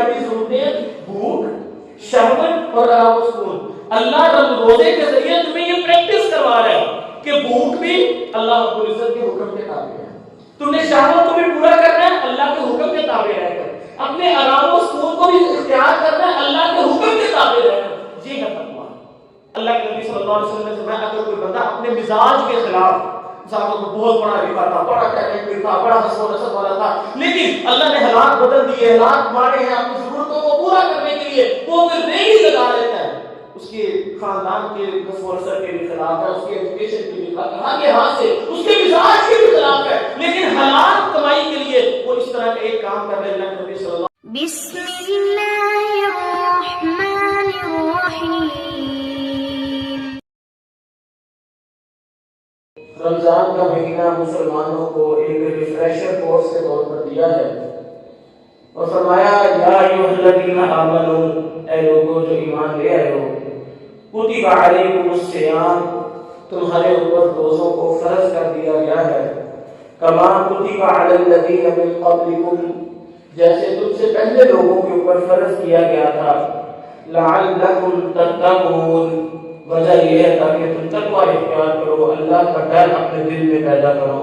بنیادی ضرورتیں بھوک، شہوت اور آرام و سکون. اللہ روزے کے ذریعے تمہیں یہ پریکٹس کروا رہا ہے کہ بھوک بھی اللہ رب العزت کے حکم کے تابع ہے. تم نے شہوت کو بھی پورا کرنا ہے اللہ کے حکم کے تابع رہ کر. اپنے آرام و سکون کو بھی اختیار کرنا ہے اللہ کے حکم کے تابع رہ کر. یہ ہے تقویٰ. اللہ کے نبی صلی اللہ علیہ وسلم نے فرمایا اگر کوئی بندہ اپنے مزاج کے خلاف، صاحب کو بہت بڑا لکھا تھا، بڑا ٹیلنٹ تھا، بڑا حسن و نسب والا تھا، لیکن اللہ نے حالات بدل دیے، حالات مارے ہیں اپنی ضرورتوں کو پورا کرنے کے لیے، وہ پھر ریلی لگا لیتا ہے. اس کے خاندان کے حسن و نسب کے بھی خلاف ہے، اس کے ایجوکیشن کے بھی خلاف ہے، آگے ہاتھ سے اس کے مزاج کے بھی خلاف ہے، لیکن حالات کمائی کے لیے وہ اس طرح کا ایک کام کر رہے ہیں. اللہ کے نبی صلی اللہ بسم اللہ الرحمن الرحیم. رمضان کا مہینہ مسلمانوں کو ایک ریفریشر کورس کے طور پر دیا ہے اور فرمایا یا ایھا الذین آمنوا، اے لوگوں جو ایمان لے آئے ہو، کتب علیکم الصیام، تمہارے اوپر روزوں کو فرض کر دیا گیا ہے، کما کتب علی الذین من قبلکم، جیسے تم سے پہلے لوگوں کے اوپر فرض کیا گیا تھا، لعلکم تتقون، وجہ یہ ہے تاکہ تم تقویٰ اختیار کرو، اللہ کا ڈر اپنے دل میں پیدا کرو.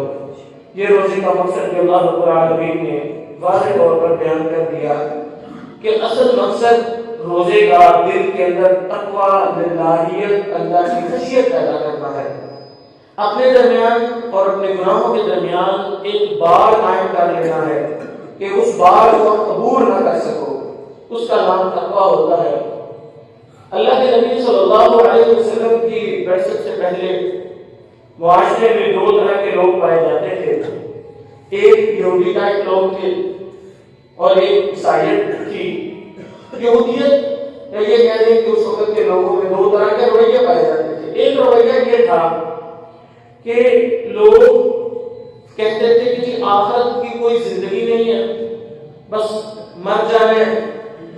یہ روزے کا مقصد بھی اللہ رب العالمین نے واضح طور پر بیان کر دیا کہ اصل مقصد روزے کا دل کے اندر تقویٰ، للہیت، اللہ کی خشیت پیدا کرنا ہے. اپنے درمیان اور اپنے گناہوں کے درمیان ایک بار قائم کر لینا ہے کہ اس بار کو عبور نہ کر سکو، اس کا نام تقویٰ ہوتا ہے. اللہ کے نبی صلی اللہ علیہ وسلم کی بعثت سے پہلے معاشرے میں دو طرح کے لوگ پائے جاتے تھے. ایک یہودی ٹائپ لوگ تھے اور ایک عیسائیت تھی. یہودیت یا یہ کہہ دیں کہ اس وقت کے لوگوں میں دو طرح کے رویے پائے جاتے تھے. ایک رویہ یہ تھا کہ لوگ کہتے تھے کہ آخرت کی کوئی زندگی نہیں ہے، بس مر جانے،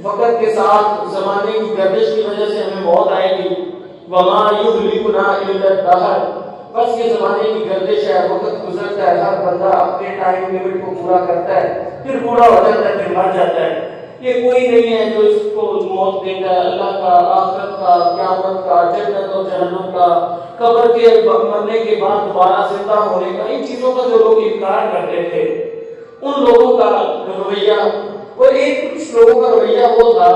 وقت کے ساتھ زمانے کی گردش کی وجہ سے ہمیں موت آئے گی، وما یہلکنا الا الدہر، بس یہ زمانے کی گردش ہے، وقت گزرتا ہے، ہر بندہ اپنے ٹائم لیمٹ کو پورا کرتا ہے، پھر پورا ہو جاتا ہے، پھر مر جاتا ہے. یہ کوئی نہیں ہے جو اس کو موت دیتا ہے. اللہ کا، آخرت کا، قیامت کا، جنت اور جہنم کا، قبر کے مرنے کے بعد دوبارہ زندہ ہونے کا، ان چیزوں کا جو لوگ انکار کرتے تھے ان لوگوں کا رویہ. اور ایک کچھ لوگوں کا رویہ وہ تھا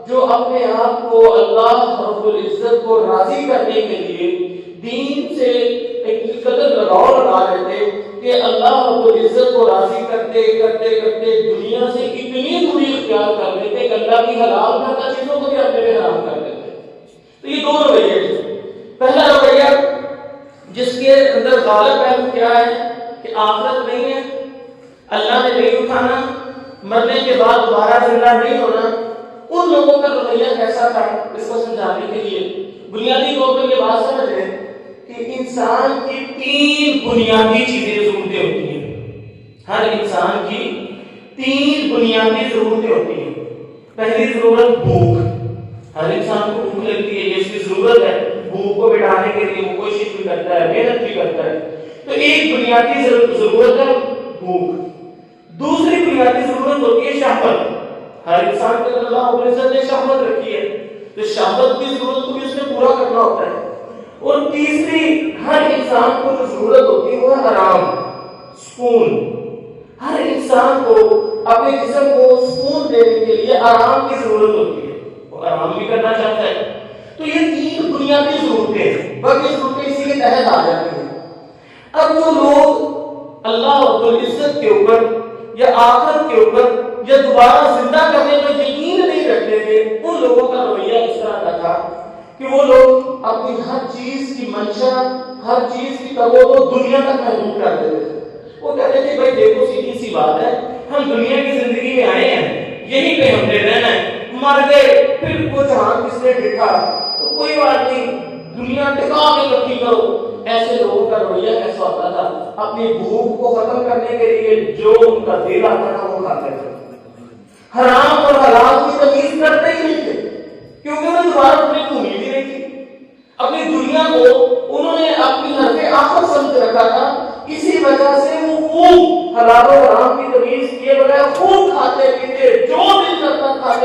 جو اپنے آپ کو اللہ رب العزت کو راضی کرنے کے لیے دین سے ایک قدر لگاؤ لگا لیتے کہ اللہ رب العزت کو راضی کرتے کرتے کرتے دنیا سے اتنی دوری اختیار کر لیتے کہ اللہ کی حلال کردہ چیزوں کو بھی اپنے پہ حرام کر دیتے. تو یہ دو رویے تھے. پہلا رویہ جس کے اندر غالب پہلو کیا ہے کہ آخرت نہیں ہے، اللہ نے نہیں اٹھانا، مرنے کے بعد دوبارہ زندہ نہیں ہونا. ان لوگوں کا رویہ کیسا تھا اس کو سمجھانے کے لیے بنیادی طور پر یہ بات سمجھ لیں کہ انسان کی تین بنیادی چیزیں ضرورتیں ہوتی ہیں. ہر انسان کی تین بنیادی ضرورتیں ہوتی ہیں. پہلی ضرورت بھوک. ہر انسان کو بھوک لگتی ہے، یہ اس کی ضرورت ہے. بھوک کو مٹانے کے لیے وہ کوشش بھی کرتا ہے، محنت بھی کرتا ہے. تو ایک بنیادی ضرورت ہے بھوک. دوسری بنیادی ضرورت ہوتی ہے شہوت. ہر انسان کے اندر اللہ رب العزت نے شہوت رکھی ہے، تو شہوت کی ضرورت کو بھی اس نے پورا کرنا ہوتا ہے. اور تیسری ہر انسان کو جو ضرورت ہوتی ہے وہ ہے آرام، سکون. ہر انسان کو اپنے جسم کو سکون دینے کے لیے آرام کی ضرورت ہوتی ہے، وہ آرام بھی کرنا چاہتا ہے. تو یہ تین بنیادی ضرورتیں، باقی ضرورتیں اسی کے تحت آ جاتی ہیں. اب جو لوگ اللہ رب العزت کے اوپر یا آخرت کے اوپر یا دوبارہ زندہ کرنے پر یقین نہیں رکھتے تھے، ان لوگوں کا رویہ اس طرح کا تھا کہ وہ لوگ اپنی ہر چیز کی منشا، ہر چیز کی توجہ دنیا تک محدود کر دیتے تھے. وہ کہتے تھے بھائی دیکھو سیدھی سی بات ہے، ہم دنیا کی زندگی میں آئے ہیں، یہیں پہ ہم نے رہنا ہے، مر گئے پھر وہ جہاں کس نے دیکھا تو کوئی بات نہیں، دنیا ٹکا کے رکھی کرو. ایسے لوگوں کا رویہ ایسا ہوتا تھا، اپنی بھوک کو ختم کرنے کے لیے جو ان کا دل آتا تھا وہ کھاتے تھے. حرام اور حلال کی تمیز کرتے ہی نہیں تھے کیونکہ انہیں دوبارہ اپنے کو امید ہی نہیں تھی. اپنی دنیا کو انہوں نے اپنی ہر آخر سمجھ رکھا تھا، اسی وجہ سے وہ خوب حلال و حرام کی تمیز کیے بغیر خوب کھاتے پیتے، جو دل کرتا تھا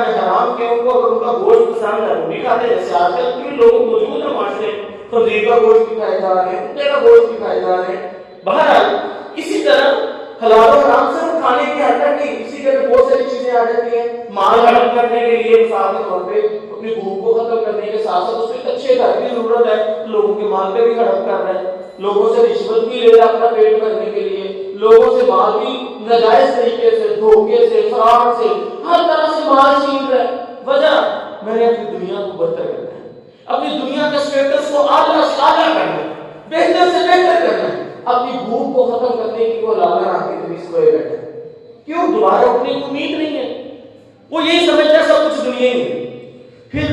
اللہ نے حرام کیا ان کو اگر ان کا گوشت پسند ہے وہ بھی کھاتے ہیں. جیسے آج کل بھی لوگ موجود ہیں معاشرے میں خنزیر کا گوشت بھی کھائے جا رہے ہیں, کتے کا گوشت بھی کھائے جا رہے ہیں. بہرحال اسی طرح حلال و حرام صرف کھانے کی حد تک نہیں, اسی کے بہت ساری چیزیں آ جاتی ہیں. مال ہڑپ کرنے کے لیے مثال کے طور پہ اپنی بھوک کو ختم کرنے کے ساتھ ساتھ اس میں اچھے گھر کی ضرورت ہے, لوگوں کے مال پہ بھی ہڑپ کر رہا ہے, لوگوں سے رشوت بھی لے رہا اپنا پیٹ بھرنے کے لیے, لوگوں سے مال بھی ناجائز طریقے سے, دھوکے سے, فراڈ سے, ہر طرح سے مال چھین رہا ہے. وجہ میں نے اپنی دنیا کو بہتر کرنا ہے, اپنی دنیا کے اسٹیٹس کو اعلیٰ سے اعلیٰ کرنا ہے, بہتر سے بہتر کرنا ہے, اپنی بھوک کو ختم کرنے کی وہ لالا راہ کی تمیز سوئے بیٹھے. کیوں؟ دوبارہ اٹھنے کی امید نہیں ہے, وہ یہی سمجھتا ہے سب کچھ دنیا ہی ہے. پھر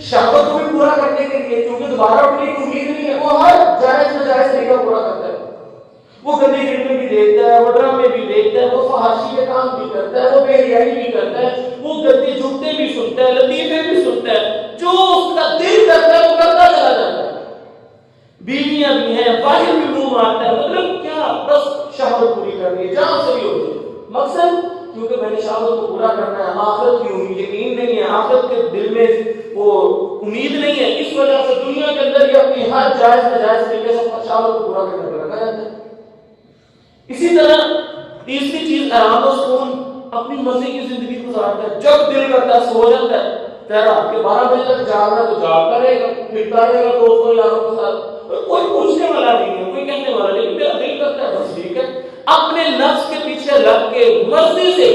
شہوت کو بھی پورا کرنے کے لیے کیونکہ دوبارہ اٹھنے کی امید نہیں ہے, وہ ہر جائز ناجائز طریقہ پورا کرتا ہے. وہ گندی فلمیں بھی دیکھتا ہے, وہ ڈرامے بھی دیکھتا ہے, وہ فحاشی کے کام بھی کرتا ہے, وہ بے حیائی بھی کرتا ہے, وہ گندی جملے بھی سنتا ہے, لطیفے بھی سنتا ہے, جو اس کا دل کرتا ہے وہ کرتا چلا جاتا ہے. بیویاں بھی ہیں, باہر بھی منہ مارتا ہے, مطلب کیا؟ بس شہوت پوری کرنی ہے جہاں سے بھی ہوتی ہے. مقصد کیونکہ میں نے شہوت کو پورا کرنا ہے, آخرت کی امید یقین نہیں ہے, آخرت کے دل میں وہ امید نہیں ہے, اس وجہ سے دنیا کے اندر یہ اپنی ہر جائز ناجائز طریقے سے شہوت کو پورا کرنے پر لگا جاتا ہے. اسی طرح تیسری چیز آرام و سکون, اپنی مرضی کی زندگی گزارتا ہے. جب دل کرتا ہے سو جاتا ہے, رات کے 12 بجے تک جاگ رہا ہے تو جاگتا رہے گا, پھرتا رہے گا دوستوں یاروں کے ساتھ, کوئی پوچھنے والا نہیں ہے, کوئی کہنے والا نہیں, میرا دل کرتا ہے بس ٹھیک ہے. اپنے نفس کے پیچھے لگ کے مرضی سے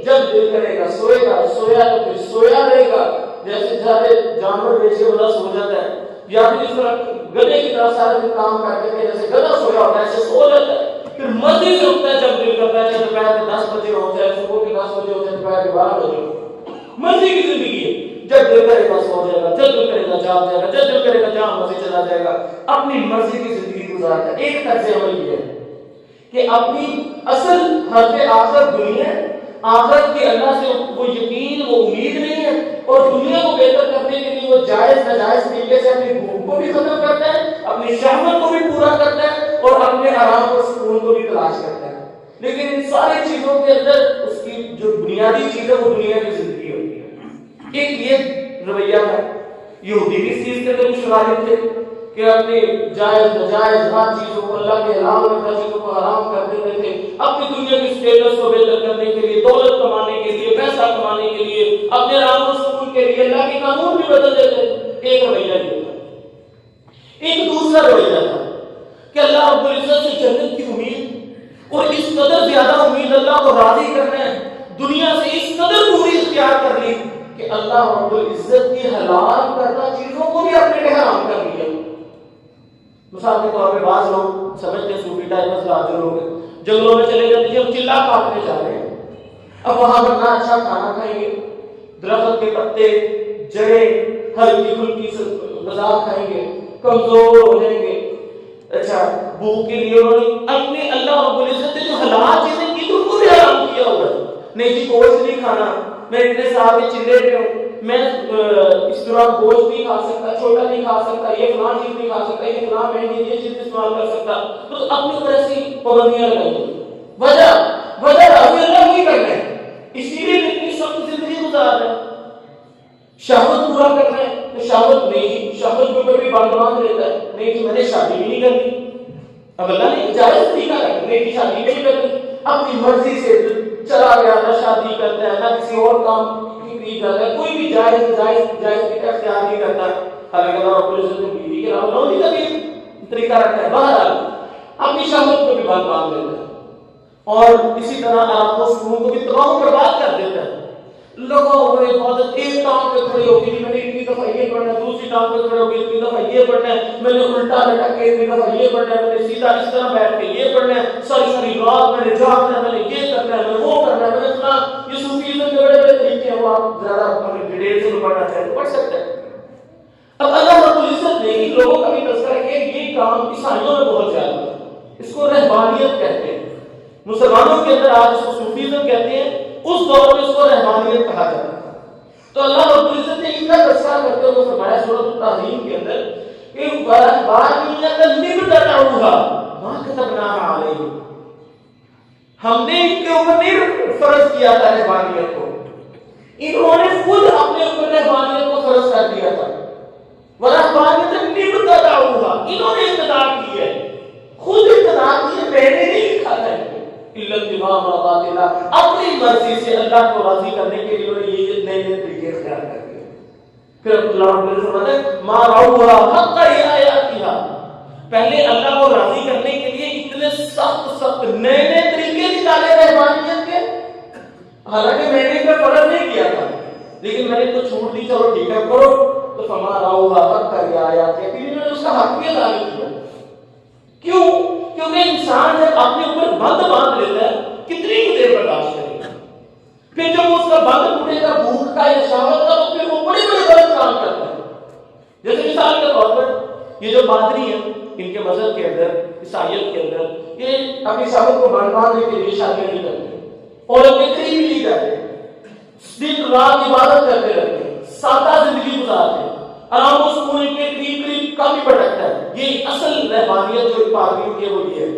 جب دل کرے گا سوئے گا, سویا تو پھر سویا رہے گا. جیسے سارے جانور بیچ کے بندہ سو جاتا ہے, یا پھر اس طرح گدھے کی طرح سارے دن کام کرتے ہیں, جیسے گدھا سویا ہوتا ہے ایسے سو جاتا ہے. پھر مرضی سے اٹھتا ہے جب دل کرتا ہے, چاہے دوپہر کے 10 بجے ہو, چاہے صبح کے 10 بجے ہو, چاہے دوپہر کے 12 بجے ہو. مرضی کی زندگی ہے, جب دل کرے گا سو جائے گا, جب دل کرے گا جاگ جائے گا, جب دل کرے گا جہاں مرضی چلا جائے گا, اپنی مرضی کی زندگی گزارتا ہے. ایک طرز عمل یہ ہے کہ اپنی اصل ہدف آخرت دنیا, آخرت کے اللہ سے وہ یقین, وہ امید نہیں ہے, اور دنیا کو بہتر کرنے کے لیے وہ جائز ناجائز طریقے سے اپنی بھوک کو بھی ختم کرتا ہے, اپنی شہوت کو بھی پورا کرتا ہے, اور اپنے آرام اور سکون کو بھی تلاش کرتا ہے. لیکن ان ساری چیزوں کے اندر اس کی جو بنیادی چیز ہے وہ دنیا کی زندگی ہوتی ہے. ایک یہ رویہ ہے, یہودی بھی اس چیز کے اندر مشغول تھے کہ اپنے جائز ناجائز ہر چیزوں کو, اللہ کے حلال اور چیزوں کو حرام کر دیتے تھے, اپنی دنیا کی اسٹیٹس کو بہتر کرنے کے لیے, دولت کمانے کے لیے, پیسہ کمانے کے لیے, اپنے آرام و سکون کے لیے اللہ کے قانون بھی بدل دیتے. ایک رویہ یہ تھا. ایک دوسرا رویہ تھا کہ اللہ رب العزت سے جنت کی امید, اور اس قدر زیادہ امید اللہ کو راضی کرنا ہے, دنیا سے اس قدر دوری اختیار کر لی کہ اللہ رب العزت کی حلال کردہ چیزوں کو بھی اپنے لیے حرام کر لیا. مثال کے طور پہ بعض لوگ سمجھتے ہیں صوفی ٹائپ حضرات جو لوگ جنگلوں میں چلے جاتے ہیں, ہم چلا کاٹنے جا رہے ہیں, اب وہاں پر نہ اچھا کھانا کھائیں گے, درخت کے پتے, جڑیں, ہلکی پھلکی غذا کھائیں گے, کمزور ہو جائیں گے. اچھا بھوک کے لیے انہوں نے اپنے اللہ رب العزت نے جو حلال چیزیں کی تو ان کو بھی حرام کیا ہوا ہے. نہیں جی گوشت نہیں کھانا, میں اتنے سال کے چلے پہ ہوں, میں اس طرح گوشت نہیں کھا سکتا, چھوٹا نہیں کھا سکتا, یہ فلاں چیز نہیں کھا سکتا, یہ فلاں مہنگی یہ چیز استعمال کر سکتا, تو اپنی طرح سے پابندیاں لگائی. وجہ راضی اللہ نہیں کرنا ہے, اسی لیے اتنی سخت زندگی گزار رہے ہیں. شہوت پورا کرنا ہے تو شہوت نہیں, شہوت کو کبھی باندھ لیتا ہے, نہیں کہ میں نے شادی بھی نہیں کرنی. اب اللہ نے جائز طریقہ رکھا, نہیں کہ شادی نہیں کرنی, اپنی مرضی سے چلا گیا, نہ شادی کرتا ہے نہ کسی اور کام کی جاتا ہے, کوئی بھی جائز طریقہ اختیار نہیں کرتا. حالانکہ اللہ رب العزت نے بیوی کے علاوہ اور بھی کبھی طریقہ رکھا ہے. بہرحال اپنی شہوت کو بھی باندھ دیتا ہے, اور اسی طرح آپ کو سکون کو بھی تباہ و برباد کر دیتا ہے. لوگوں کو عبادت ایک ٹانگ پہ کھڑے ہو گئی, میں نے اتنی دفعہ یہ پڑھنا ہے, دوسری ٹانگ پہ کھڑے ہو گئی اتنی دفعہ یہ پڑھنا ہے, میں نے الٹا لٹک کے اتنی دفعہ یہ پڑھنا ہے, میں نے سیدھا اس طرح بیٹھ کے یہ پڑھنا ہے, ساری رات میں نے جاگنا ہے, میں نے یہ کرنا ہے, میں نے وہ کرنا ہے, میں نے اتنا. یہ صوفیزم کے بڑے بڑے طریقے ہیں, وہ آپ زیادہ اپنے ڈیٹیل سے پڑھنا چاہیں تو پڑھ سکتے ہیں. اب اللہ رب العزت نے ان لوگوں کا بھی تذکرہ کیا کہ یہ کام عیسائیوں میں بہت زیادہ ہے, اس کو رہبانیت کہتے ہیں. مسلمانوں کے اندر آج اس کو صوفیزم کہتے ہیں, اس دور میں اس کو رہبانیت کہا جاتا ہے. تو اللہ رب العزت نے ان کا تذکرہ کرتے ہوئے فرمایا سورۃ التحریم کے اندر کہ رہبانیت ابتدعوها ما كتبناها علیہم, ہم نے ان کے اوپر نہیں فرض کیا تھا رہبانیت کو, انہوں نے خود اپنے اوپر رہبانیت کو فرض کر دیا تھا. ورہبانیت ابتدعوها، انہوں نے ابتدا کی ہے، خود ابتدا کی ہے، میں نے نہیں لکھا تھا ان کو. الا اتباع مرضات اللہ، اپنی مرضی سے اللہ کو راضی کرنے کے لیے انہوں نے یہ نئے نئے طریقے اختیار کر لیے. پھر اللہ رب العزت فرماتے ہیں ما رعوها حق رعایتها، پہلے اللہ کو راضی کرنے کے لیے اتنے سخت نئے نئے طریقے نکالے رہبانیت کے. حالانکہ میں نے کوئی فرض نہیں کیا تھا، لیکن میں نے تو چھوڑ دی، چلو ٹھیک ہے کرو. تو فما رعوها حق رعایتها، پھر انہوں نے اس کا حق بھی ادا نہیں کیا. کیوں؟ کیونکہ انسان جب اپنے اوپر بند باندھ لیتا ہے کتنی دیر برداشت کرے گا. پھر جب اس کا بند ٹوٹے گا بھوک کا یا شہوت کا، تو پھر وہ بڑے بڑے غلط کام کرتا ہے. جیسے مثال کے طور پر یہ جو پادری ہیں، ان کے مذہب کے اندر، عیسائیت کے اندر، یہ اپنی شہوت کو باندھنے کے لیے شادیاں نہیں کرتے اور اپنے قریب بھی نہیں کرتے، دن رات عبادت کرتے رہتے ہیں، سادہ زندگی گزارتے ہیں، آرام و سکون کے قریب کافی بھٹکتا ہے. یہ اصل رہبانیت جو پادریوں کی وہ یہ ہے.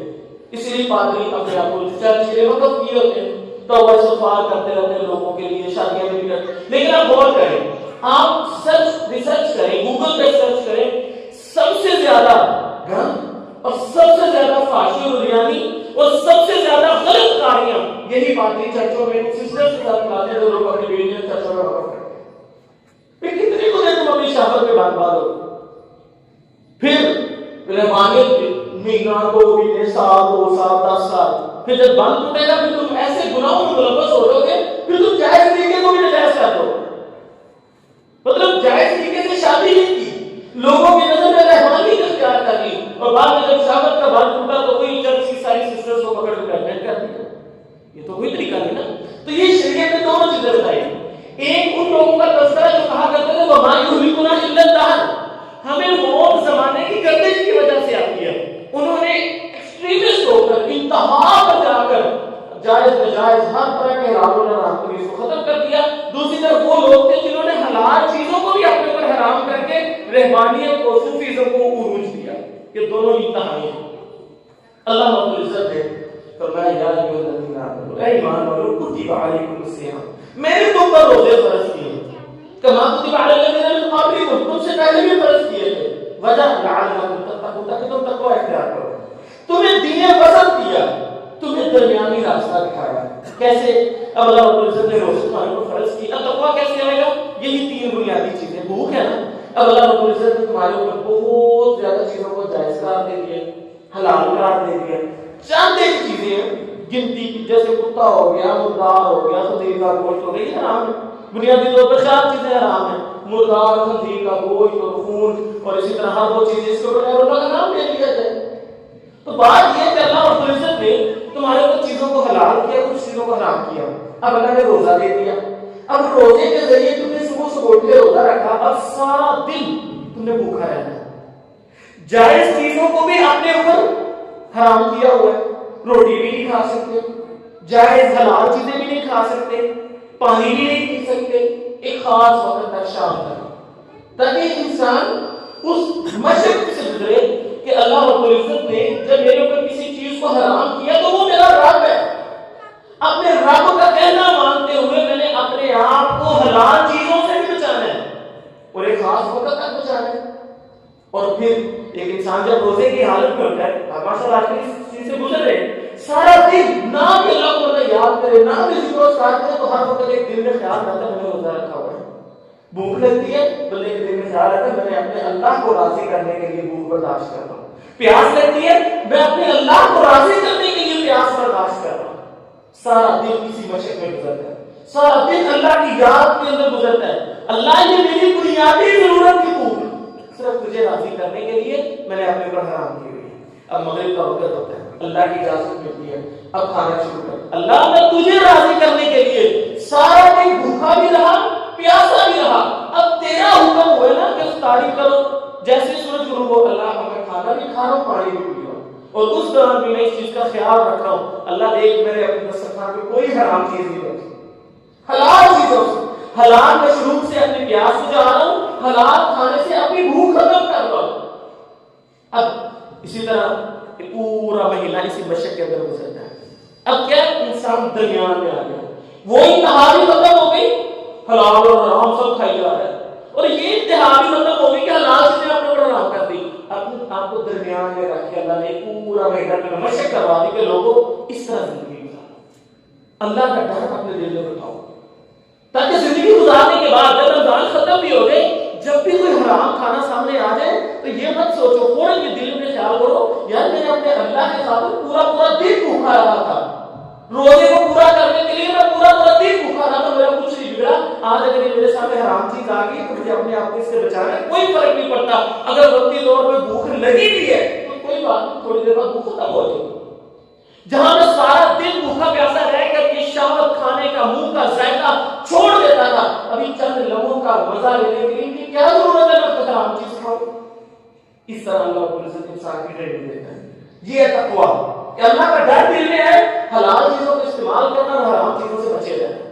اسی لیے پادری اپنے آپ کو چرچ کے وقت کیے ہوتے ہیں، توبہ استغفار کرتے رہتے ہیں لوگوں کے لیے، شادیاں بھی کرتے ہیں. لیکن آپ غور کریں، آپ ریسرچ کریں، گوگل پہ سرچ کریں، سب سے زیادہ گند اور سب سے زیادہ فحاشی اور ریانی اور سب سے زیادہ غلط کاریاں یہی پادری چرچوں میں سسٹر سے ساتھ کراتے ہیں جو لوگ اپنی بیٹیاں چرچوں میں وقف کرتے ہیں. پھر کتنی کو دیر تم اپنی شہوت میں باندھ ہو. پھر رحمانیت مہینہ 2 مہینے 7 2 سال 10 سال، پھر جب بند ٹوٹے گا پھر تم ایسے گناہوں میں ملوث ہو جاؤ گے، پھر تم جائز طریقے کو بھی ناجائز کر دو. مطلب جائز طریقے سے شادی نہیں کی، لوگوں کی نظر میں رحمانیت اختیار کر لی، اور بعد میں جب شہوت کا بند ٹوٹا تو وہی چرچ کی ساری سسٹرز کو پکڑ کے پریگننٹ کر دیا. یہ تو کوئی طریقہ نہیں نا. تو یہ شریعت نے دونوں چیزیں بتائی. ایک ان لوگوں کا تذکرہ جو کہا کرتے تھے وما یہلکنا الا الدہر، ہمیں موت زمانے کی گردش کی وجہ سے آتی ہے. انہوں نے ایکسٹریمسٹ ہو کر انتہا پر جا کر جائز ناجائز ہر طرح کے حرام و حرام کو ختم کر دیا. دوسری طرف وہ لوگ تھے جنہوں نے حلال چیزوں کو بھی اپنے اوپر حرام کر کے رہبانیت کو، صوفیزم کو عروج دیا. یہ دونوں انتہائی ہیں. اللہ رب العزت نے فرمایا یا ایھا الذین آمنوا، اے ایمان والو کتب علیکم الصیام، میں نے تم پر روزے فرض کیے کما کتب علی الذین من قبلکم، تم سے پہلے بھی فرض کیے تھے، وجہ لعلکم تتقون، تاکہ تم تقوی اختیار کرو. تمہیں دین وسط دیا، تمہیں درمیانی راستہ دکھایا. کیسے؟ اب اللہ رب العزت نے روزے تمہارے پر فرض کی. اب تقوی کیسے آئے گا؟ یہی 3 بنیادی چیزیں. بھوک ہے نا، اب اللہ رب العزت نے تمہارے اوپر بہت زیادہ چیزوں کو جائز قرار دے دیا، حلال قرار دے دیا. چند ایک چیزیں گنتی کی، جیسے کتا ہو گیا، مردار ہو گیا، خنزیر کا گوشت ہو گیا، یہ حرام ہے. بنیادی طور پر 4 چیزیں حرام ہیں: مردار، خنزیر کا گوشت اور خون، اور اسی طرح ہر وہ چیز جس کو اللہ کا نام لے لیا جائے. تو بات یہ کہ اللہ رب العزت نے تمہارے کچھ چیزوں کو حلال کیا، کچھ چیزوں کو حرام کیا. اب اللہ نے روزہ دے دیا. اب روزے کے ذریعے تم نے صبح اٹھ کے روزہ رکھا، اب سارا دن تم نے بھوکا رہنا ہے. جائز چیزوں کو بھی اپنے اوپر حرام کیا ہوا ہے. روٹی بھی نہیں کھا سکتے، جائز حلال چیزیں بھی نہیں کھا سکتے، پانی بھی نہیں پی سکتے ایک خاص وقت تک، شام تک، تاکہ انسان اس مشق سے گزرے کہ اللہ رب العزت نے جب میرے اوپر کسی چیز کو حرام کیا تو وہ میرا رب ہے. اپنے رب کا کہنا مانتے ہوئے میں نے اپنے آپ کو حلال چیزوں سے بھی بچانا ہے اور ایک خاص وقت تک بچانا ہے. اور پھر ایک انسان جب روزے کی حالت میں ہوتا ہے، ماشاء اللہ آج اس چیز سے گزر رہے، سارا دن نہ کہ اللہ کو نہ یاد کرے، نہ بھی ذکر و اذکار کرے، تو ہر وقت ایک دل میں خیال رہتا ہے میں نے روزہ رکھا ہوا ہے. بھوک لگتی ہے بندے کے دل میں خیال رہتا ہے میں نے اپنے اللہ کو راضی کرنے کے لیے بھوک برداشت کر رہا ہوں. پیاس لگتی ہے میں اپنے اللہ کو راضی کرنے کے لیے پیاس برداشت کر رہا ہوں. سارا دن کسی مشق میں گزرتا ہے، سارا دن اللہ کی یاد کے اندر گزرتا ہے. اللہ یہ میری بنیادی ضرورت کی بھوک صرف تجھے راضی کرنے کے لیے میں نے اپنے اوپر حرام کی ہوئی ہے. اب مغرب کا وقت ہوتا ہے، اللہ کی اجازت ملتی ہے، اب کھانا شروع کر. اللہ میں تجھے راضی کرنے کے لیے سارا دن بھوکا بھی رہا، پیاسا بھی رہا. اب تیرا حکم ہوا نا کہ افطاری کرو، جیسے سورج غروب ہو اللہ میں کھانا بھی کھا رہا ہوں، پانی بھی پی رہا ہوں، اور اس دوران بھی میں اس چیز کا خیال رکھ رہا ہوں اللہ دیکھ میرے اپنے دسترخوان پہ کوئی حرام چیز نہیں رکھی، حلال چیزوں سے، حلال مشروب سے اپنی پیاس بجھا رہا ہوں، حلال کھانے سے اپنی بھوک ختم کر رہا ہوں. اب اسی طرح پورا مہینہ اسی مشق کے اندر گزرتا ہے. اب کیا انسان درمیان میں آ گیا، وہ انتہا بھی ختم ہو گئی، حلال اور حرام سب کھائی جا رہا ہے. اور یہ انتہا بھی مطلب ہوگی کہ حلال چیزیں اپنے اوپر حرام کر دی. اپنے آپ کو درمیان میں رکھ کے اللہ نے پورا مہینہ میں مشق کروا دی کہ لوگوں اس طرح زندگی گزارو. اللہ کا ڈر اپنے دل میں بٹھاؤ تاکہ زندگی گزارنے کے بعد جب رمضان ختم بھی ہو جائے, جب بھی کوئی حرام کھانا سامنے آ جائے تو یہ مت سوچو, فوراً یہ دل میں خیال کرو یار میں نے اپنے اللہ کے خاطر پورا دن بھوکا رہا تھا, روزے کو پورا کرنے کے لیے میں پورا دن بھوکا رہا تھا, میرا کچھ نہیں بگڑا. آج اگر یہ میرے سامنے حرام چیز آ گئی تو مجھے اپنے آپ کو اس سے بچانا ہے, کوئی فرق نہیں پڑتا. اگر وقتی طور پہ بھوک لگی بھی ہے تو کوئی بات نہیں, تھوڑی دیر بعد بھوک ختم ہو جائے گی. جہاں میں سارا دن بھوکا پیاسا رہ کر کے شہوت کھانے کا منہ کا ذائقہ چھوڑ دیتا تھا, ابھی چند لمحوں کا مزہ لینے کے لیے کیا ضرورت ہے میں حرام چیز کھاؤں. اس طرح اللہ رب العزت انسان کی ٹریننگ دیتا ہے. یہ ہے تقویٰ کہ اللہ کا ڈر دل میں ہے, حلال چیزوں کو استعمال کرنا اور حرام چیزوں سے بچے رہنا.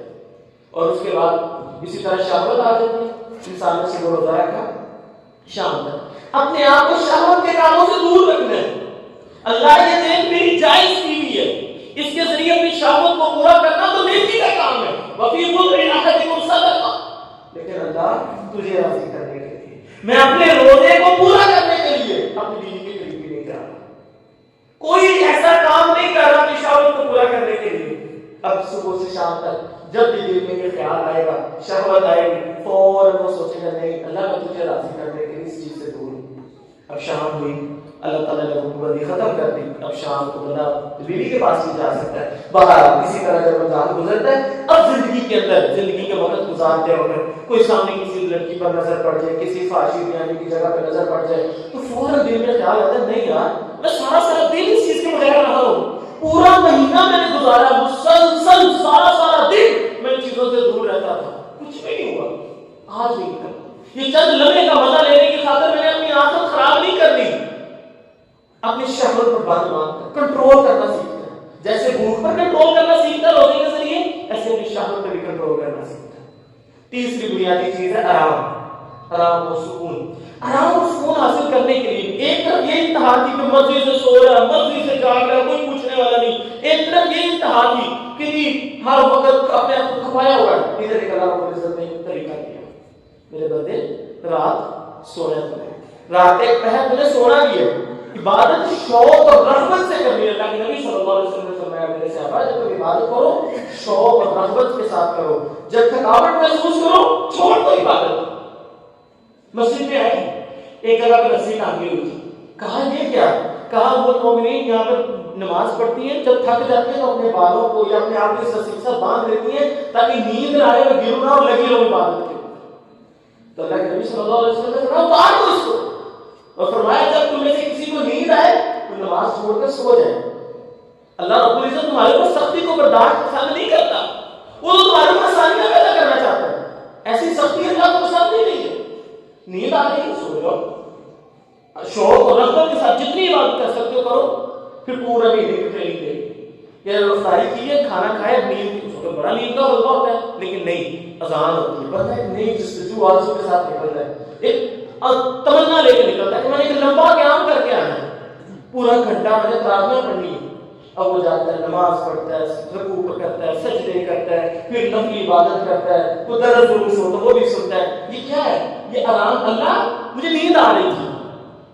اور اس کے بعد اسی طرح شہوت آ جاتی ہے, انسان نے صبح روزہ رکھا شام تک اپنے آپ کو شہوت کے کاموں سے دور رکھنا ہے. اللہ یہ دین میری جائز کی ہوئی ہے, اس کے ذریعے اپنی شہوت کو پورا کرنا تو نیکی کا کام ہے. وفی بُضْعِ أَحَدِكُمْ صَدَقَةٌ, لیکن اللہ تجھے راضی کرنے کے لیے, میں اپنے روزے کو پورا کرنے کے لیے اپنی بیوی کے قریب بھی نہیں جا رہا, کوئی ایسا کام نہیں کر رہا کہ شہوت کو پورا کرنے کے لیے. اب صبح سے شام تک جب بھی دل میں یہ خیال آئے گا, شہوت آئے گی, فوراً وہ سوچے گا نہیں اللہ کا تجھے راضی کرنے کے لیے اس چیز سے دور. اب شام ہوئی, اللہ تعالیٰ نے حکومت ختم کر دی, اب شام کو بندہ بیوی کے پاس بھی جا سکتا ہے. باہر اسی طرح جب رمضان گزرتا ہے, اب زندگی کے اندر زندگی کے وقت گزارتے وقت کوئی سامنے کسی لڑکی پر نظر پڑ جائے, کسی فحاشی بیانی کی جگہ پہ نظر پڑ جائے تو فوراً دل میں خیال آتا ہے نہیں یار میں سارا دن اس چیز کے بغیر رہا ہوں, پورا مہینہ میں نے گزارا, مسلسل سارا دن میں ان چیزوں سے دور رہتا تھا, کچھ نہیں ہوا, آج نہیں کرتا. یہ چند لمحے کا مزہ لینے کی خاطر میں نے اپنی آنکھیں خراب نہیں کر دی. اپنی شہوت پر بات مان کر کنٹرول کرنا سیکھتا ہے. جیسے بھوک پر کنٹرول کرنا سیکھتا ہے روزے کے ذریعے, ایسے اپنی شہوت پر بھی کنٹرول کرنا سیکھتا ہے. تیسری بنیادی چیز ہے آرام و سکون. آرام و سکون حاصل کرنے کے لیے ایک طرف یہ انتہا تھی کہ مرضی سے سو رہا, مرضی سے جاگ رہا, کوئی پوچھنے والا نہیں. ایک طرف یہ انتہا تھی کہ ہر وقت اپنے آپ کو کھپایا ہوا ہے. ادھر ایک اللہ رب العزت نے طریقہ دیا, میرے بندے رات سونا تمہیں, رات ایک پہر تمہیں سونا بھی ہے. عبادت شوق اور رغبت سے کرنی ہے. اللہ کے نبی صلی اللہ علیہ وسلم نے فرمایا میرے صحابہ جب تم عبادت کرو شوق اور رغبت کے ساتھ کرو, جب تھکاوٹ محسوس کرو چھوڑ دو عبادت. مسجد میں آئے, ایک جگہ پہ رسی ٹانگی ہوئی تھی, کہا یہ کیا, کہا وہ مومنین یہاں پر نماز پڑھتی ہیں, جب تھک جاتی ہیں تو اپنے بالوں کو یا اپنے آپ کو اس رسی کے ساتھ باندھ لیتی ہیں تاکہ نیند نہ آئے, میں گروں نہ اور لگی رہو عبادت کے. تو اللہ کے نبی صلی اللہ علیہ وسلم نے فرمایا اتار دو اس کو, اور فرمایا جب تم میں سے کسی کو نیند آئے تو نماز چھوڑ کر سو جائے. اللہ رب العزت تمہارے اوپر سختی کو برداشت پسند نہیں کرتا, وہ تو تمہارے اوپر آسانیاں پیدا کرنا چاہتا ہے. ایسی سختی اللہ کو پسند نہیں ہے. نیند آ رہی ہے سو جاؤ, شوق اور رغبت کے ساتھ جتنی عبادت کر سکتے ہو کرو, پھر پورا مہینے کی ٹریننگ دے. یہ رفتاری کی ہے, کھانا کھائے, نیند کی, بڑا نیند کا غلبہ ہوتا ہے, لیکن نہیں اذان ہوتی ہے, بندہ ایک نئی جستجو آرزو کے ساتھ نکلتا ہے, ایک تمنا لے کے نکلتا ہے کہ میں نے ایک لمبا قیام کر کے آنا ہے, پورا گھنٹہ میں نے تراویح پڑھنی ہے. اب وہ جاتا ہے, نماز پڑھتا ہے, رکوع کرتا ہے, سجدے کرتا ہے, پھر نفلی عبادت کرتا ہے, وہ درد دروس ہوتا ہے وہ بھی سنتا ہے. یہ کیا ہے, یہ آرام. اللہ مجھے نیند آ رہی تھی,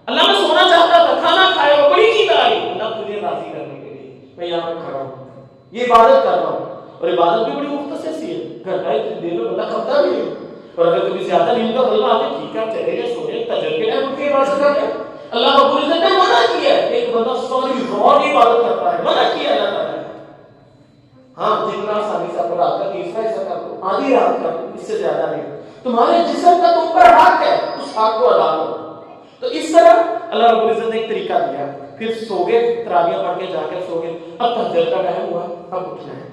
اللہ میں سونا چاہتا تھا, کھانا کھایا اور بڑی نیند آ رہی, اللہ تجھے راضی کرنے کے لیے میں یہاں پر کھڑا ہوں, یہ عبادت کر رہا ہوں. اور عبادت بھی بڑی مختصر سی ہے, گھنٹہ اتنی دیر میں بندہ کھپتا بھی ہے. اور اگر کبھی زیادہ نیند کا غلبہ آتے ٹھیک ہے چلے گئے سو گئے, تجر کے ٹائم اٹھ کے عبادت کر لیں. اللہ رب العزت نے منع کیا ہے, ایک بندہ سوری غور عبادت کرتا ہے, منع کیا اللہ تعالیٰ نے. ہاں جتنا آسانی سے آپ رات کا تیسرا حصہ کر دو, آدھی رات کر دو, اس سے زیادہ نہیں. تمہارے جسم کا تم پر حق ہے, اس حق کو ادا کرو. تو اس طرح اللہ رب العزت نے ایک طریقہ دیا. پھر سو گئے, تراویح پڑھ کے جا کر سو گئے. اب تہجد کا ٹائم ہوا, اب اٹھنا ہے,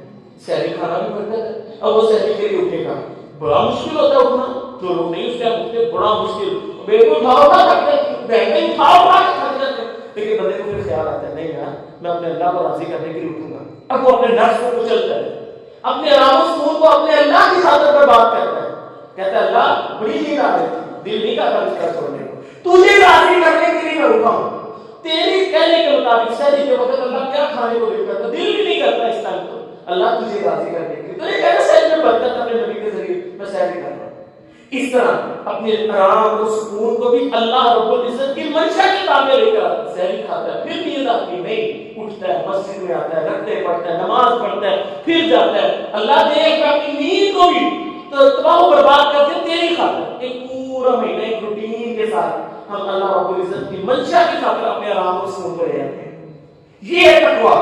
سحری کھانا بھی پڑتا ہے. اب وہ سحری کے لیے اٹھے گا, بڑا مشکل ہوتا ہے اٹھنا, جو لوگ نہیں اس سے اٹھتے بڑا مشکل, بیٹھو اٹھاؤ نہ تھکتے, بیٹھے اٹھاؤ نہ تھک جاتے. لیکن بندے کو پھر خیال آتا ہے نہیں یار میں اپنے اللہ کو راضی کرنے کے لیے اٹھوں گا. اب وہ اپنے نفس کو کچلتا ہے, اپنے آرام و سکون کو اپنے اللہ کی خاطر پر بات کرتا ہے, کہتا ہے اللہ بڑی نیند آ رہی تھی, دل نہیں کرتا اس کا چھوڑنے کو, تجھے راضی کرنے کے لیے میں اٹھا ہوں. تیری کہنے کے مطابق سحری کے وقت اللہ کیا کھانے کو دل کرتا, دل بھی نہیں کرتا اس ٹائم تو اللہ تجھے راضی کرنے کے لیے. تو یہ کہنا سحری میں برکت اپنے نبی کے ذریعے میں سحری اس طرح اپنے آرام اور سکون کو بھی اللہ رب العزت کی منشا کے تابع لے کر سحری کھاتا ہے، پھر نیند آتی نہیں، اٹھتا ہے، مسجد میں آتا ہے، رکعتیں پڑھتا ہے، نماز پڑھتا ہے، پھر جاتا ہے۔ اللہ دیکھ اپنی نیند کو بھی تباہ و برباد کر کے تیری خاطر ایک پورا مہینہ ایک روٹین کے ساتھ ہم اللہ رب العزت کی منشا کی خاطر اپنے آرام اور سکون کو لے آتے ہیں۔ یہ ہے تقویٰ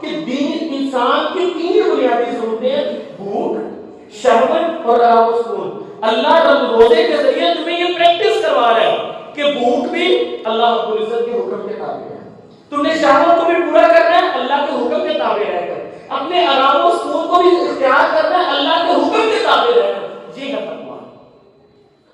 کہ دین انسان کی تین بنیادی ضرورتیں بھوک، شہوت اور آرام و سکون۔ اللہ رب روزے کے ذریعے تمہیں یہ پریکٹس کروا رہا ہے کہ بھوک بھی اللہ رب العزت کے حکم کے تابع ہے، تم نے شہوت کو بھی پورا کرنا ہے اللہ کے حکم کے تابع رہ کر، اپنے آرام و سکون کو بھی اختیار کرنا ہے اللہ کے حکم کے تابع رہ کر۔ یہ ہے تقویٰ۔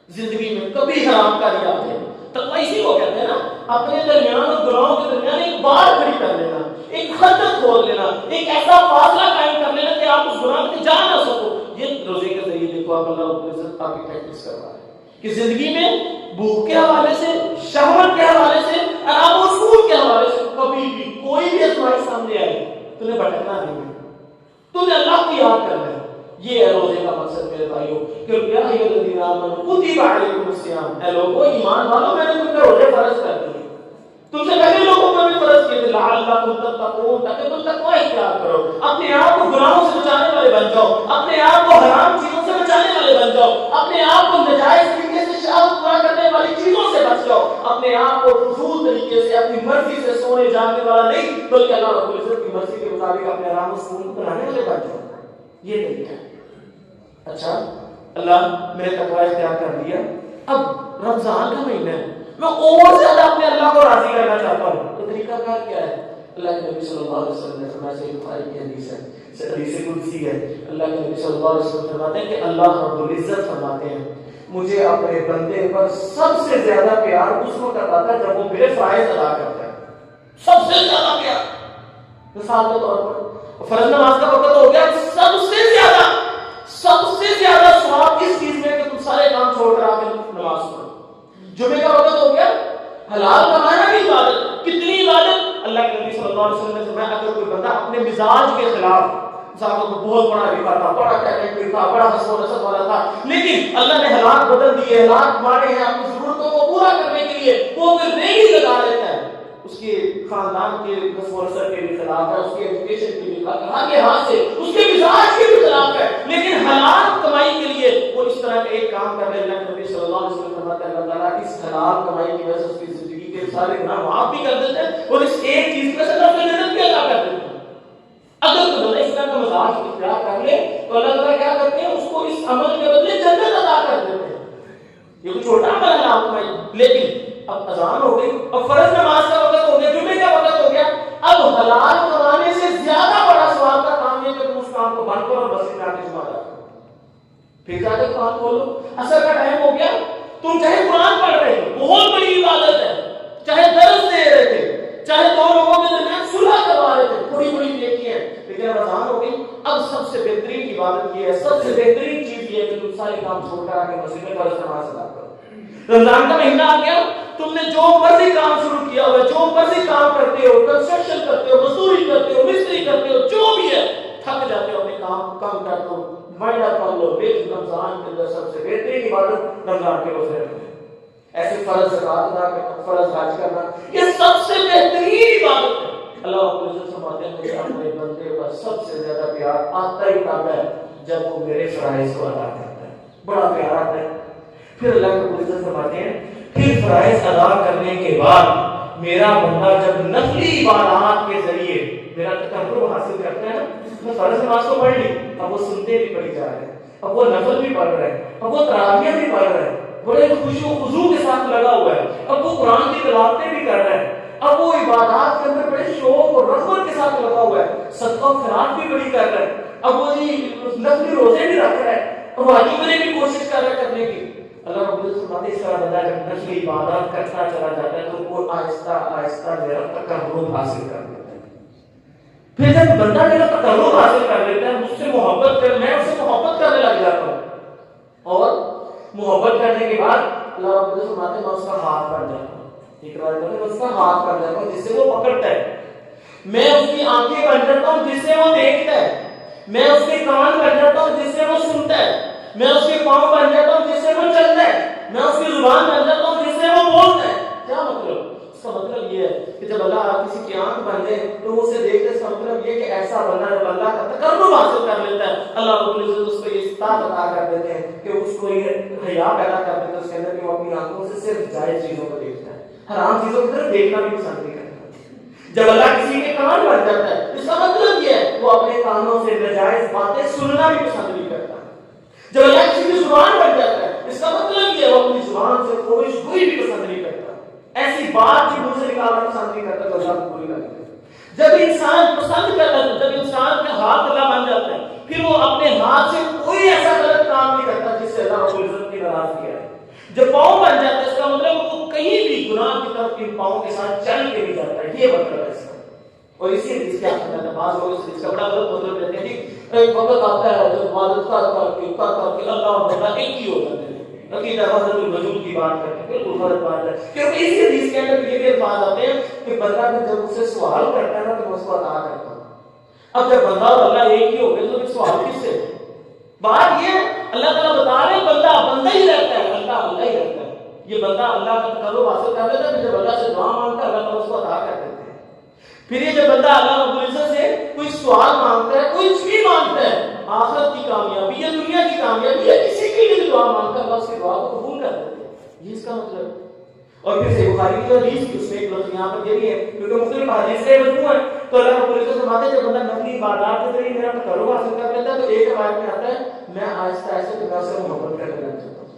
زندگی میں کبھی حرام کا نہیں آتے۔ تقویٰ اسی کو کہتے ہیں نا، اپنے درمیان اور گناہوں کے درمیان ایک بار کھڑی کر لینا، ایک خط کھول لینا، ایک ایسا فاصلہ قائم کر لینا کہ آپ اس گناہ میں جا نہ سکو۔ یہ روزے کے ذریعے دیکھو آپ اللہ رب العزت آپ کی پریکٹس کروا رہے ہیں کہ زندگی میں بھوک کے حوالے سے، شہوت کے حوالے سے، آرام و سکون کے حوالے سے کبھی بھی کوئی بھی آزمائش سامنے آئے تو نے بھٹکنا نہیں ہے، تو نے اللہ کو یاد کرنا ہے۔ یہ ہے روزے کا مقصد میرے بھائیوں کہ یا ایھا الذین آمنوا کتب علیکم الصیام، اے لوگوں ایمان والو میں نے تم پہ روزے فرض کر دیے، تم سے پہلے لوگوں پر بھی فرض کیے تھے، لعلکم تتقون، تاکہ تم تقوی اختیار کرو، اپنے آپ کو گناہوں سے بچانے والے بن جاؤ، اپنے آپ کو حرام چیزوں سے بچانے والے بن جاؤ، اپنے آپ کو ناجائز طریقے سے شہوت پورا کرنے والی چیزوں سے بچ جاؤ، اپنے آپ کو فضول طریقے سے اپنی مرضی سے سونے جاگنے والا نہیں بلکہ اللہ رب العزت کی مرضی کے مطابق اپنے آرام و سکون بنانے والے بن جاؤ۔ یہ طریقہ ہے۔ اچھا اللہ میں نے تقوی اختیار کر لیا، اب رمضان کا مہینہ ہے، میں اور زیادہ اپنے اللہ کو راضی کرنا چاہتا ہوں، تو طریقہ کار کیا ہے؟ اللہ کے نبی صلی اللہ علیہ وسلم نے فرمایا، صحیح بخاری کی حدیث ہے، حدیث قدسی ہے، اللہ کے نبی صلی اللہ علیہ وسلم فرماتے ہیں کہ اللہ رب العزت فرماتے ہیں مجھے اپنے بندے پر سب سے زیادہ پیار اس وقت آتا ہے جب وہ میرے فرائض ادا کرتا ہے، سب سے زیادہ پیار۔ مثال کے طور پر فرض نماز کا وقت ہو گیا، سب سے زیادہ ثواب اس چیز میں کہ تم سارے کام چھوڑ کر آ کے نماز پڑھو۔ جمعے کا وقت ہو گیا، حلال کمانا بھی عبادت، کتنی عبادت۔ اللہ کے نبی صلی اللہ علیہ وسلم نے فرمایا اگر کوئی بندہ اپنے مزاج کے خلاف، مثال کو بہت بڑا لکھا تھا، بڑا ٹیلنٹ تھا، بڑا حسن و نسب والا تھا، لیکن اللہ نے حالات بدل دیے، حالات مارے ہیں اپنی ضرورتوں کو پورا کرنے کے لیے، وہ پھر ریڑھی لگا لیتا ہے، اس کے خاندان کے حسن و نسب کے بھی خلاف ہے، اس کے ایجوکیشن کے بھی خلاف ہے، آگے ہاتھ سے اس کے مزاج کے بھی خلاف ہے، لیکن حلال کمائی کے لیے وہ اس طرح کا ایک کام کر رہے ہیں۔ اللہ کے نبی صلی اللہ علیہ وسلم فرماتے ہیں اللہ تعالیٰ اس حلال کمائی کی وجہ سے اس کی زندگی کے سارے گناہ معاف بھی کر دیتے ہیں اور اس ایک چیز کی وجہ سے اللہ جنت بھی عطا کر دیتے ہیں۔ اگر تو بندہ اس طرح کا مزاج اختیار کر لے تو اللہ تعالیٰ کیا کرتے ہیں، اس کو اس عمل کے بدلے جنت عطا کر دیتے ہیں۔ یہ کوئی چھوٹا عمل ہے حلال کمائی، لیکن اب اذان ہو گئی، اب فرض نماز کا وقت ہو گیا، جمعے کا وقت ہو گیا، اب حلال کمانے سے زیادہ بڑا ثواب کا کام یہ کہ تم اس کام کو بند کرو اور مسجد میں آ کے جمعہ ادا کرو، پھر جا کے قرآن کھولو۔ اثر کا ٹائم ہو گیا، تم چاہے قرآن پڑھ رہے ہو، بہت بڑی عبادت ہے، چاہے درس دے رہے تھے، چاہے دو لوگوں کے درمیان صلح کروا رہے تھے، بڑی بڑی نیکی ہے، لیکن اب اذان ہو گئی، اب سب سے بہترین عبادت یہ ہے، سب سے بہترین چیز یہ ہے کہ تم سارے کام چھوڑ کر آ کے مسجد میں فرض نماز ادا کرو۔ رمضان کا مہینہ آ گیا، تم نے جو مرضی کام شروع کیا ہوا ہے، جو مرضی کام کرتے ہو، کنسٹرکشن کرتے ہو، مزدوری کرتے ہو، مستری کرتے ہو، جو بھی ہے، تھک جاتے ہو اپنے کام کم کر دو، مائنڈ پڑھ لو، لیکن رمضان کے اندر سب سے بہترین عبادت رمضان کے روزے رکھنا ہے، ایسے فرض زکات ادا کرنا، فرض حج کرنا، یہ سب سے بہترین عبادت ہے۔ اللہ رب العزت فرماتے ہیں مجھے اپنے بندے پر سب سے زیادہ پیار آتا ہی تب ہے جب وہ میرے فرائض کو ادا کرتا ہے، بڑا پیار آتا ہے۔ پھر اللہ رب العزت فرماتے ہیں پھر فرائض ادا کرنے کے بعد میرا بندہ جب نفلی عبادات کے ذریعے میرا تقرب حاصل کرتا ہے، میں فرض نماز تو پڑھ لی، اب وہ سنتے بھی پڑھی جا رہے ہیں، اب وہ نفل بھی پڑھ رہے ہیں، اب وہ تراویح بھی پڑھ رہے ہیں، بڑے خوشی و خضوع کے ساتھ لگا ہوا ہے، اب وہ قرآن کی تلاوتیں بھی کر رہے ہیں، اب وہ عبادات کے اندر بڑے شوق اور رغبت کے ساتھ لگا ہوا ہے، صدقہ و خیرات بھی بڑی کر رہے ہیں، اب وہ نفلی روزے بھی رکھ رہے ہیں اور واجب میں بھی کوشش کر رہے کرنے کی۔ اللہ رب العزت فرماتے ہیں اس طرح بندہ جب نفلی عبادات کرتا چلا جاتا ہے تو وہ آہستہ آہستہ میرا تقرب حاصل کر لیتا ہے۔ پھر جب بندہ میرا تقرب حاصل کر لیتا ہے، مجھ سے محبت کر، میں اس سے محبت کرنے لگ جاتا ہوں، اور محبت کرنے کے بعد اللہ رب العزت فرماتے ہیں میں اس کا ہاتھ بن جاتا ہوں، میں اس کا ہاتھ بن جاتا ہوں جس سے وہ پکڑتا ہے، میں اس کی آنکھیں بن جاتا ہوں جس سے وہ دیکھتا ہے، میں اس کے کان بن جاتا ہوں جس سے وہ سنتا ہے، میں اس کے پاؤں بن جاتا ہوں جس سے وہ چلتا میں اس کی زبان بن جاتا ہوں جس سے وہ بولتا ہے. کیا مطلب؟ اس کا مطلب یہ ہے کہ جب اللہ کسی کی آنکھ بن جائے تو وہ اسے دیکھتے. اس کا مطلب یہ کہ ایسا بندہ جب اللہ کا تقرب حاصل کر لیتا ہے, اللہ رب العزت اس کو یہ استطاعت عطا کر دیتے ہیں کہ اس کو یہ حیا پیدا کر دیتے ہیں اس کے اندر کہ وہ اپنی آنکھوں سے صرف جائز چیزوں کو دیکھتا ہے, حرام چیزوں کی طرف دیکھنا بھی پسند نہیں کرتا. جب اللہ کسی کے کان بن جاتا ہے اس کا مطلب یہ ہے وہ اپنے کانوں سے ناجائز باتیں سننا بھی پسند نہیں کرتا. جب اللہ کسی کی زبان بن جاتا ہے اس کا مطلب یہ ہے وہ اپنی زبان سے فحش گوئی بھی پسند نہیں کرتا. ایسی بات جو منہ سے نکالنا پسند نہیں کرتا تو اللہ کو بری لگتی ہے. جب انسان پسند کرتا ہے, جب انسان کا ہاتھ اللہ بن جاتا ہے پھر وہ اپنے ہاتھ سے کوئی ایسا غلط کام نہیں کرتا جس سے اللہ رب العزت کی ناراضگی ہے. جب پاؤں بن جاتا ہے اس کا مطلب وہ کہیں بھی گناہ کی طرف ان پاؤں کے ساتھ چل کے نہیں جاتا ہے. یہ مطلب ہے اس کا. اور اسی حدیث کیا کہتا ہے, بعض لوگ اس کا بڑا غلط مطلب لیتے ہیں کہ ایک وقت آتا ہے جب عبادت کر کے اللہ اور بندہ ایک ہی ہو جاتے ہیں. عقیدہ وحدت الوجود کی بات کرتے ہیں, بالکل غلط بات ہے. کیونکہ اسی حدیث کے اندر یہ بھی الفاظ آتے ہیں کہ بندہ جب اس سے سوال کرتا ہے نا تو اس کو عطا کرتا ہے. اب جب بندہ اور اللہ ایک ہی ہو گئے تو پھر سوال کس سے؟ بات یہ اللہ تعالیٰ بتا رہے بندہ ہی رہتا ہے, اللہ ہی رہتا ہے. یہ بندہ اللہ کا تقرب حاصل کر لیتا ہے, جب اللہ سے دعا مانگتا ہے اللہ تعالیٰ اس کو عطا کر دیتے ہیں. پھر یہ جب بندہ اللہ رب العزت سے کوئی سوال مانگتا ہے, کچھ بھی مانگتا ہے, آخرت کی کامیابی یا دنیا کی کامیابی یا کسی کی بھی دعا مانگتا ہے, اللہ اس کی دعا کو قبول کر دیتے ہیں. یہ اس کا مطلب ہے. اور پھر صحیح بخاری کی حدیث کی اس میں ایک لفظ یہاں پر یہ بھی ہے کیونکہ مختلف حدیث سے مجموع ہے تو اللہ رب العزت فرماتے ہیں جب بندہ نفلی عبادات کے ذریعے میرا تقرب حاصل کر لیتا ہے تو ایک روایت میں آتا ہے میں آہستہ آہستہ خدا سے محبت کرنے لگ جاتا ہوں.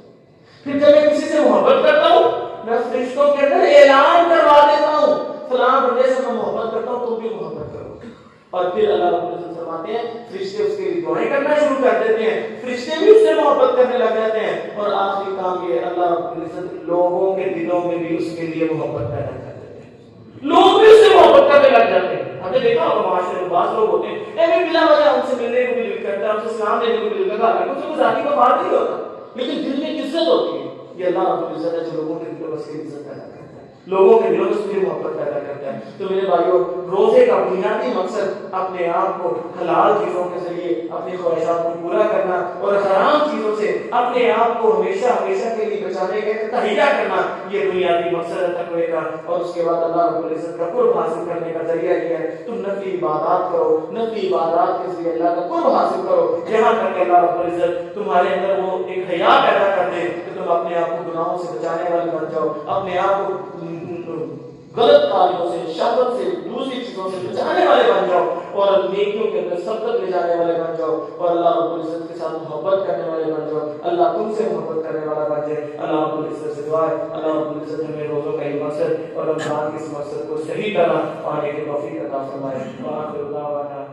پھر جب میں کسی سے محبت کرتا ہوں میں فرشتوں کے اندر اعلان کروا دیتا ہوں فلاں بندے سے میں محبت کرتا ہوں تم بھی محبت کرو. اور پھر اللہ رب العزت فرماتے ہیں فرشتے اس کے لیے دعائیں کرنا شروع کر دیتے ہیں, فرشتے بھی اس سے محبت کرنے لگ جاتے ہیں. اور آخری کام یہ اللہ رب العزت لوگوں کے دلوں میں بھی اس کے لیے محبت پیدا کر دیتے ہیں. لوگ بھی اس سے محبت کرنے لگ جاتے ہیں. ہم نے دیکھا ہوگا معاشرے میں بعض لوگ ہوتے ہیں ایسے بلا وجہ ہم سے ملنے کو بھی دل کرتا ہے, ہم سے سلام دینے کو بھی دل کرتا ہے, کچھ ذاتی کا بات نہیں ہوتا لیکن دل میں عزت ہوتی ہے. یہ اللہ رب العزت ہے جو لوگوں کے دلوں میں اس کی عزت پیدا کرتا ہے, لوگوں کے دلوں میں اس کی محبت پیدا کرتا ہے. تو میرے بھائیوں روزے کا بنیادی مقصد اپنے آپ کو حلال چیزوں کے ذریعے اپنی خواہشات کو پورا کرنا اور حرام چیزوں سے اپنے آپ کو ہمیشہ ہمیشہ کے لیے بچانے کا تہیہ کرنا, یہ بنیادی مقصد ہے تقوی کا. اور اس کے بعد اللہ رب العزت کا قرب حاصل کرنے کا ذریعہ یہ ہے تم نفلی عبادات کرو, نفلی عبادات کے ذریعے اللہ کا قرب حاصل کرو یہاں تک کہ اللہ رب العزت تمہارے اندر وہ ایک حیا پیدا کر دے کہ تم اپنے آپ کو گناہوں سے بچانے والے بن جاؤ, اپنے آپ کو غلط کاریوں سے, شہوت سے, دوسری چیزوں سے بچانے والے بن جاؤ اور نیکیوں کے اندر سبقت لے جانے والے بن جاؤ اور اللہ رب العزت کے ساتھ محبت کرنے والے بن جاؤ. اللہ تم سے محبت کرنے والا بن جائے. اللہ رب العزت سے دعا ہے اللہ رب العزت ہمیں روزوں کا یہ مقصد اور رمضان کے اس مقصد کو صحیح طرح پانے کی توفیق عطا فرمائے. وآخر دعوانا